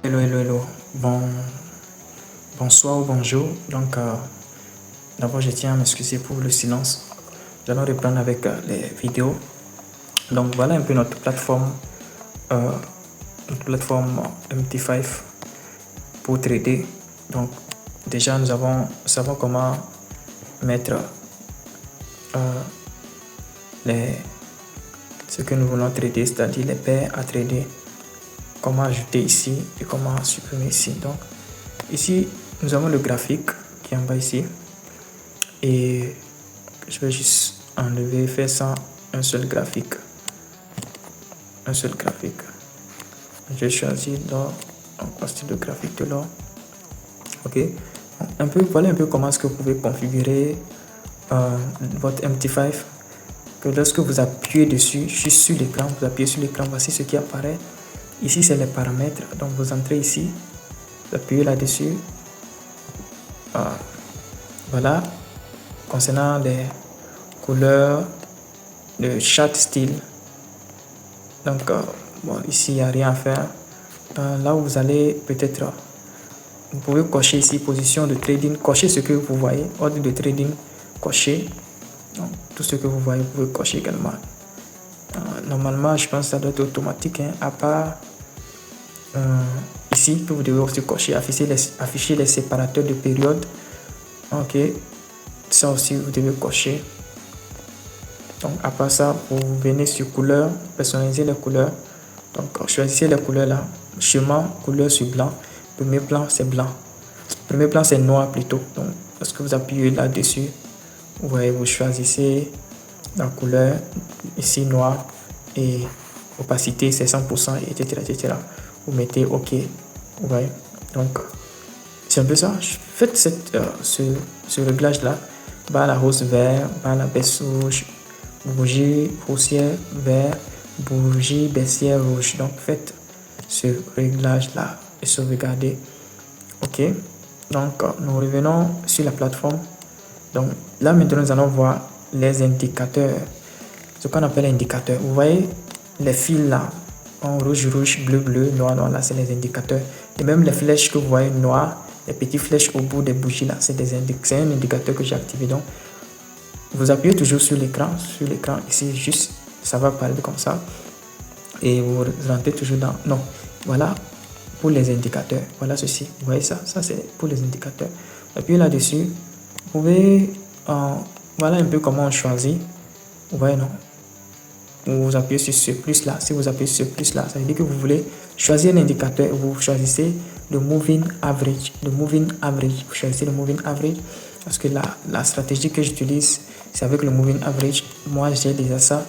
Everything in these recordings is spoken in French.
Hello, hello, hello. Bonsoir ou bonjour. Donc, d'abord, je tiens à m'excuser pour le silence. Nous allons reprendre avec les vidéos. Donc, voilà un peu euh, notre plateforme MT5 pour trader. Donc, déjà, nous savons comment mettre ce que nous voulons trader, c'est-à-dire les paires à trader. Comment ajouter ici et comment supprimer ici. Donc, ici, nous avons le graphique qui est en bas ici. Et je vais juste enlever, faire ça un seul graphique. Un seul graphique. Je choisis l'or, donc style de graphique de l'or. Ok. Voilà un peu comment est-ce que vous pouvez configurer votre MT5. Que lorsque vous appuyez dessus, juste sur l'écran, vous appuyez sur l'écran, voici ce qui apparaît. Ici, c'est les paramètres. Donc, vous entrez ici, vous appuyez là-dessus. Voilà. Concernant les couleurs, le chart style. Donc, bon, ici, il n'y a rien à faire. Là où vous allez peut-être, vous pouvez cocher ici, position de trading, cocher ce que vous voyez, ordre de trading, cocher. Donc, tout ce que vous voyez, vous pouvez cocher également. Normalement, je pense que ça doit être automatique, hein, à part ici, que vous devez aussi cocher, afficher les séparateurs de période. Ok, ça aussi, vous devez cocher. Donc, à part ça, vous venez sur couleur, personnaliser les couleurs. Donc, choisissez les couleurs là. Chemin, couleur sur blanc. Premier plan, c'est blanc. Premier plan, c'est noir plutôt. Donc, lorsque vous appuyez là-dessus, vous voyez, vous choisissez la couleur ici noir et opacité, c'est 100%, etc., etc. Vous mettez OK. Vous voyez. Donc, c'est un peu ça. Faites ce réglage-là. Bas la hausse vert, bas la baisse rouge, bougie haussière vert, bougie baissière rouge. Donc, faites ce réglage-là et sauvegardez. OK. Donc, nous revenons sur la plateforme. Donc, là, maintenant, nous allons voir les indicateurs. Ce qu'on appelle indicateurs. Vous voyez les fils là, en rouge, rouge, bleu, bleu, noir, noir. Là, c'est les indicateurs. Et même les flèches que vous voyez noires, les petites flèches au bout des bougies là, c'est un indicateur que j'ai activé. Donc, vous appuyez toujours sur l'écran ici, juste, ça va parler comme ça. Et vous rentrez toujours dans, non, voilà, pour les indicateurs, voilà ceci, vous voyez ça c'est pour les indicateurs. Appuyez là-dessus, vous pouvez, voilà un peu comment on choisit, vous voyez non, vous appuyez sur ce plus là, si vous appuyez sur ce plus là, ça veut dire que vous voulez choisir un indicateur, vous choisissez le moving average, vous choisissez le moving average, parce que la stratégie que j'utilise, c'est avec le moving average. Moi, j'ai déjà ça.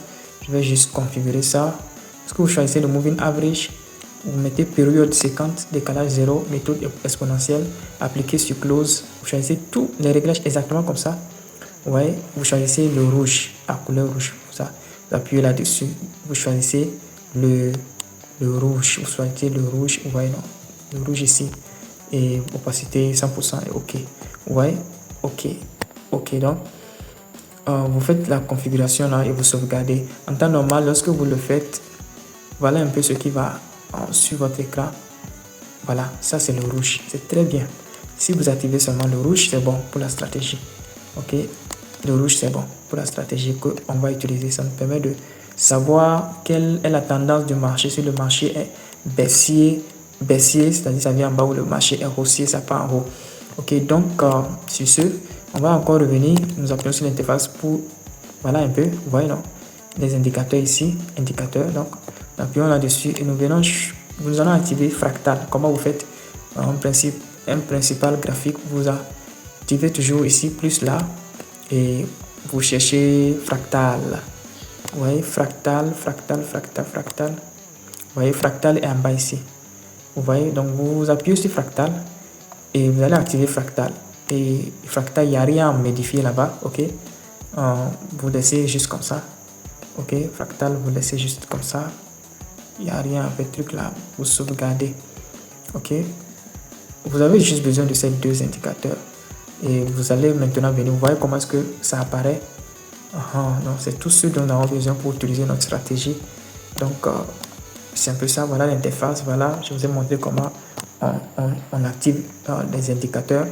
Je vais juste configurer ça. Est-ce que vous choisissez le moving average? Vous mettez période séquente, décalage 0, méthode exponentielle, appliquer sur close. Vous choisissez tous les réglages exactement comme ça. Vous voyez, vous choisissez le rouge, à couleur rouge. Ça. Vous appuyez là-dessus. Vous choisissez le rouge. Vous choisissez le rouge. Vous voyez, non, le rouge ici. Et opacité 100% et OK. Vous voyez? OK. OK, donc. Vous faites la configuration là et vous sauvegardez. En temps normal, lorsque vous le faites, voilà un peu ce qui va sur votre écran. Voilà, ça c'est le rouge. C'est très bien. Si vous activez seulement le rouge, c'est bon pour la stratégie. Ok, le rouge c'est bon pour la stratégie qu'on va utiliser. Ça nous permet de savoir quelle est la tendance du marché. Si le marché est baissier, c'est-à-dire ça vient en bas, où le marché est haussier, ça part en haut. Ok, donc sur ce, on va encore revenir. Nous appuyons sur l'interface pour, voilà un peu, vous voyez non, les indicateurs ici, indicateurs. Donc, appuyons là-dessus et nous allons activer fractal. Comment vous faites? Un principal graphique, vous activez toujours ici, plus là, et vous cherchez fractal. Vous voyez, fractal. Vous voyez, fractal est en bas ici. Vous voyez, donc vous appuyez sur fractal et vous allez activer fractal. Et fractal, il n'y a rien à modifier là-bas, ok? Vous laissez juste comme ça, ok? Fractal, vous laissez juste comme ça. Il n'y a rien à faire, truc là, vous sauvegardez, ok? Vous avez juste besoin de ces deux indicateurs. Et vous allez maintenant venir, vous voyez comment est-ce que ça apparaît. Donc c'est tout ce dont nous avons besoin pour utiliser notre stratégie. Donc c'est un peu ça, voilà l'interface, voilà, je vous ai montré comment on active les indicateurs.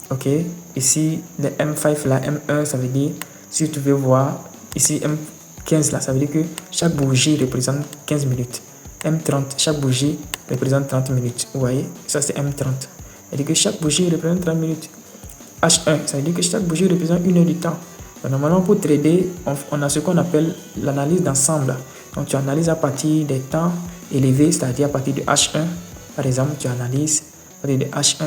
Ok, ici le M5 là, M1 ça veut dire, si tu veux voir ici M15 là, ça veut dire que chaque bougie représente 15 minutes. M30, chaque bougie représente 30 minutes. Vous voyez, ça c'est M30. Ça veut dire que chaque bougie représente 30 minutes. H1, ça veut dire que chaque bougie représente 1 heure du temps. Donc, normalement, pour trader, on a ce qu'on appelle l'analyse d'ensemble. Donc, tu analyses à partir des temps élevés, c'est-à-dire à partir de H1. Par exemple, tu analyses à partir de H1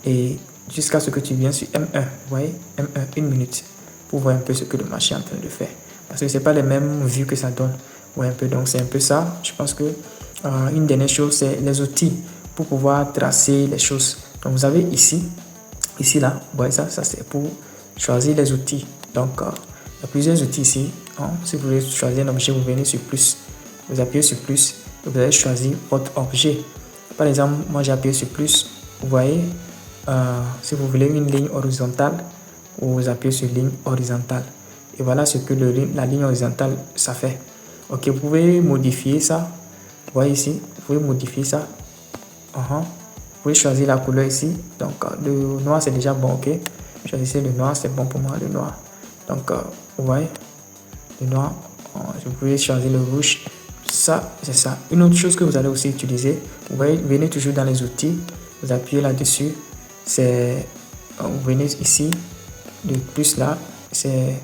et jusqu'à ce que tu viennes sur M1. Vous voyez, M1, 1 minute, pour voir un peu ce que le marché est en train de faire. Parce que ce n'est pas les mêmes vues que ça donne. Ouais, un peu. Donc, c'est un peu ça. Je pense que une dernière chose, c'est les outils pour pouvoir tracer les choses. Donc, vous avez ici là, vous voyez ça c'est pour choisir les outils. Donc, il y a plusieurs outils ici. Si vous voulez choisir un objet, vous venez sur plus, vous appuyez sur plus, et vous allez choisir votre objet. Par exemple, moi j'ai appuyé sur plus, vous voyez, si vous voulez une ligne horizontale, vous appuyez sur ligne horizontale. Et voilà ce que la ligne horizontale, ça fait. Ok, vous pouvez modifier ça. Vous voyez ici, vous pouvez modifier ça. Vous pouvez choisir la couleur ici. Donc, le noir, c'est déjà bon, ok. Choisissez le noir, c'est bon pour moi, le noir. Donc, vous voyez, le noir, vous pouvez choisir le rouge. Ça, c'est ça. Une autre chose que vous allez aussi utiliser, vous voyez, venez toujours dans les outils, vous appuyez là-dessus. Vous venez ici, le plus là, c'est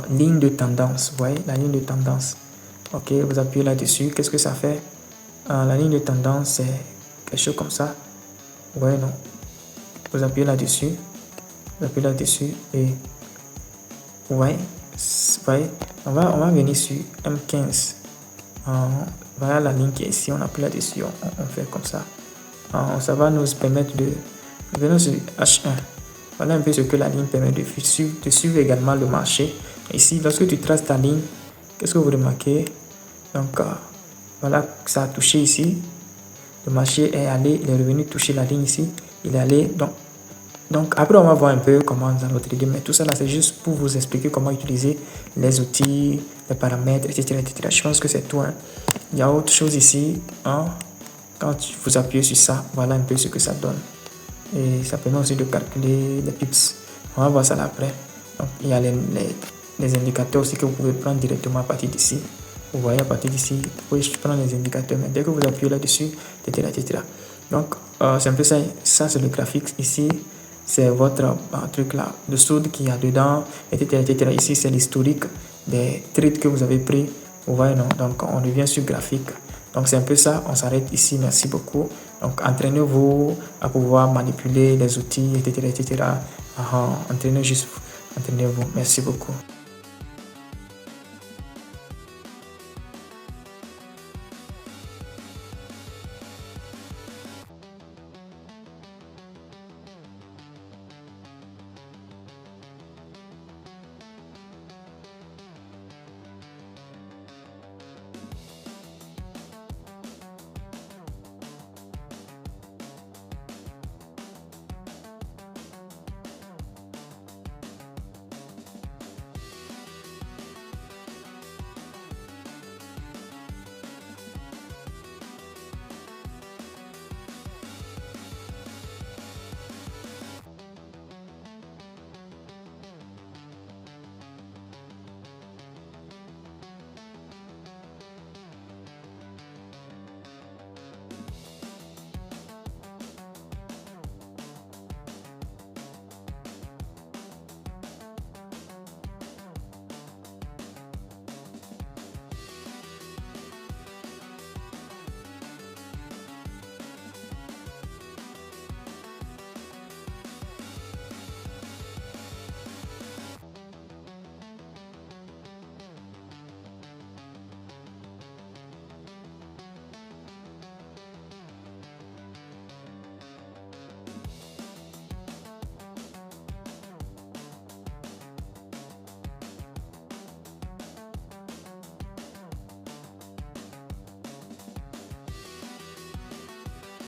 ligne de tendance. Vous voyez, la ligne de tendance. Ok, vous appuyez là-dessus. Qu'est-ce que ça fait? La ligne de tendance, c'est quelque chose comme ça. Vous voyez, non? Vous appuyez là-dessus. Vous appuyez là-dessus et vous voyez, on va venir sur M15. Voilà la ligne qui est ici. On appuie là-dessus. On fait comme ça. Ça va nous permettre de venir sur H1. Voilà un peu ce que la ligne permet de suivre également le marché. Ici, lorsque tu traces ta ligne, qu'est-ce que vous remarquez? Donc, voilà, ça a touché ici. Le marché est allé, il est revenu toucher la ligne ici. Il est allé, donc après on va voir un peu comment nous allons trader. Mais tout ça là, c'est juste pour vous expliquer comment utiliser les outils, les paramètres, etc. Je pense que c'est tout. Il y a autre chose ici. Quand vous appuyez sur ça, voilà un peu ce que ça donne. Et ça permet aussi de calculer les pips. On va voir ça là après. Donc, il y a les indicateurs aussi que vous pouvez prendre directement à partir d'ici. Vous voyez, à partir d'ici, vous pouvez prendre les indicateurs. Mais dès que vous appuyez là-dessus, etc. Donc, c'est un peu ça. Ça, c'est le graphique. Ici, c'est votre truc là, le solde qu'il y a dedans, etc. Ici, c'est l'historique des trades que vous avez pris. Vous voyez, non? Donc, on revient sur graphique. Donc, c'est un peu ça. On s'arrête ici. Merci beaucoup. Donc, entraînez-vous à pouvoir manipuler les outils, etc. Entraînez-vous. Merci beaucoup.